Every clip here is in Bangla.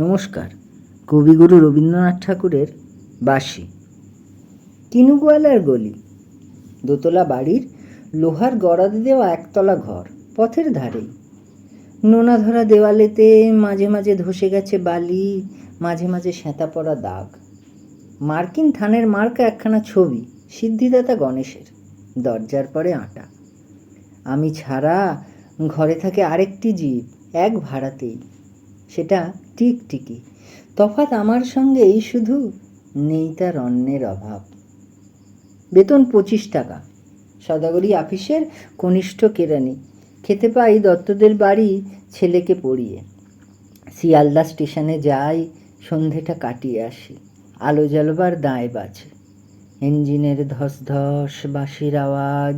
নমস্কার। কবিগুরু রবীন্দ্রনাথ ঠাকুরের বাঁশি। কিনুগোয়ালার গলি, দোতলা বাড়ির লোহার গড়াদে দেওয়া একতলা ঘর, পথের ধারেই। নোনা ধরা দেওয়ালেতে মাঝে মাঝে ধসে গেছে বালি, মাঝে মাঝে শ্যাঁতা পড়া দাগ। মার্কিন থানের মার্কা একখানা ছবি, সিদ্ধিদাতা গণেশের, দরজার পরে আঁটা। আমি ছাড়া ঘরে থাকে আরেকটি জীব, এক ভাড়াতেই, সেটা টিকটিকি। তফাৎ আমার সঙ্গেই, শুধু নেই তার অন্যের অভাব। বেতন 25 টাকা, সদাগরি আফিসের কনিষ্ঠ কেরানি। খেতে পাই দত্তদের বাড়ি ছেলেকে পড়িয়ে। শিয়ালদা স্টেশনে যাই, সন্ধেটা কাটিয়ে আসি। আলো জ্বালবার দায় বাজে, ইঞ্জিনের ধস ধস, বাঁশির আওয়াজ,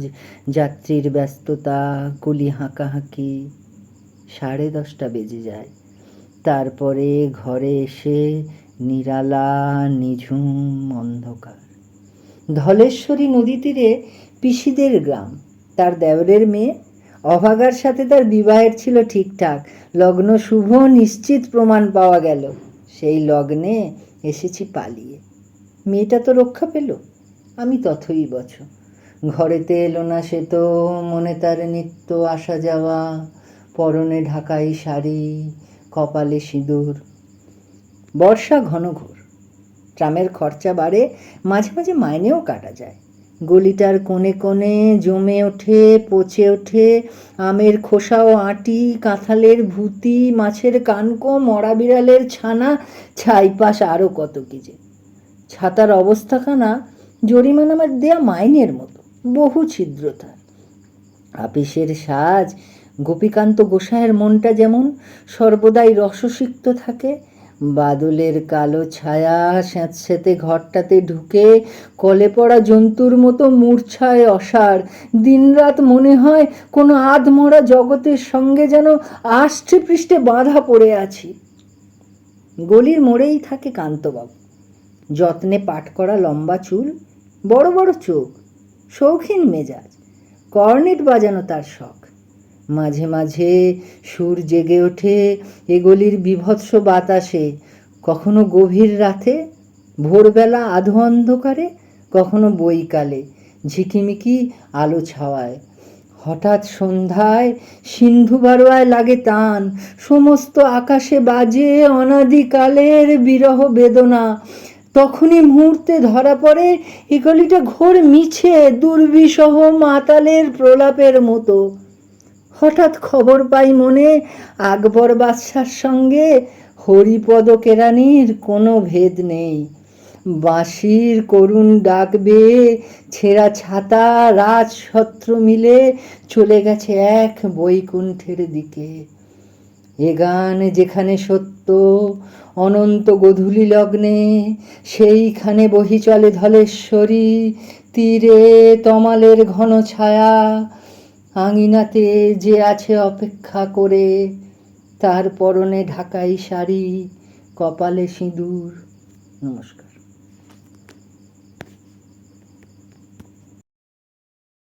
যাত্রীর ব্যস্ততা, কুলি হাঁকাহাঁকি। 10:30 বেজে যায়। তারপরে ঘরে এসে নিরালা নিঝুম অন্ধকার। ধলেশ্বরী নদী তীরে পিসিদের গ্রাম। তার দেওরের মেয়ে, অভাগার সাথে তার বিবাহের ছিল ঠিকঠাক। লগ্ন শুভ, নিশ্চিত প্রমাণ পাওয়া গেল। সেই লগ্নে এসেছি পালিয়ে। মেয়েটা তো রক্ষা পেল, আমি তথই বছ। ঘরেতে এলো না সে তো, মনে তার নিত্য আসা যাওয়া, পরনে ঢাকাই শাড়ি, কপালে সিঁদুর। বর্ষা ঘনঘোর, ট্রামের খরচা বাড়ে, মাঝে মাঝে মাইনেও কাটা যায়। গলিটার কোণে কোণে জমে ওঠে, পচে ওঠে আমের খোসা ও আঁটি, কাঁঠালের ভুতি, মাছের কানকো, মরা বিড়ালের ছানা, ছাইপাশ আরও কত কি যে। ছাতার অবস্থাখানা জরিমানা দেয়া মাইনের মতো, বহু ছিদ্রতা। আপিসের সাজ, গোপীকান্ত গোসাইয়ের মনটা যেমন সর্বদাই রসসিক্ত থাকে। বাদলের কালো ছায়া স্যাঁতস্যাঁতে ঘরটাতে ঢুকে কলে পড়া জন্তুর মতো মূর্ছায় অসাড়। দিনরাত মনে হয় কোনো আধমরা জগতের সঙ্গে যেন আষ্টে পৃষ্ঠে বাঁধা পড়ে আছি। গলির মোড়েই থাকে কান্তবাবু, যত্নে পাট করা লম্বা চুল, বড় বড় চোখ, শৌখিন মেজাজ। কর্নেট বাজানো তার শখ। মাঝে মাঝে সুর জেগে ওঠে এ গলির বিভৎস বাতাসে, কখনো গভীর রাতে, ভোরবেলা আধো অন্ধকারে, কখনো বৈকালে ঝিকিমিকি আলো ছাওয়ায়। হঠাৎ সন্ধ্যায় সিন্ধু বারোয়ায় লাগে টান, সমস্ত আকাশে বাজে অনাদিকালের বিরহ বেদনা। তখনই মুহূর্তে ধরা পড়ে এ গলিটা ঘোর মিছে, দুর্বিষহ মাতালের প্রলাপের মতো। হঠাৎ খবর পাই মনে, আকবর বাদশার সঙ্গে হরিপদ কেরানির কোনো ভেদ নেই। বাঁশির করুণ ডাক বেয়ে ছেঁড়া ছাতা রাজছত্র মিলে চলে গেছে এক বৈকুণ্ঠের দিকে। এ গান যেখানে সত্য, অনন্ত গোধূলি লগ্নে, সেইখানে বহি চলে ধলেশ্বরী। তীরে তমালের ঘন ছায়া, আঙিনাতে যে আছে অপেক্ষা করে, তার পরনে ঢাকাই শাড়ি, কপালে সিঁদুর। নমস্কার।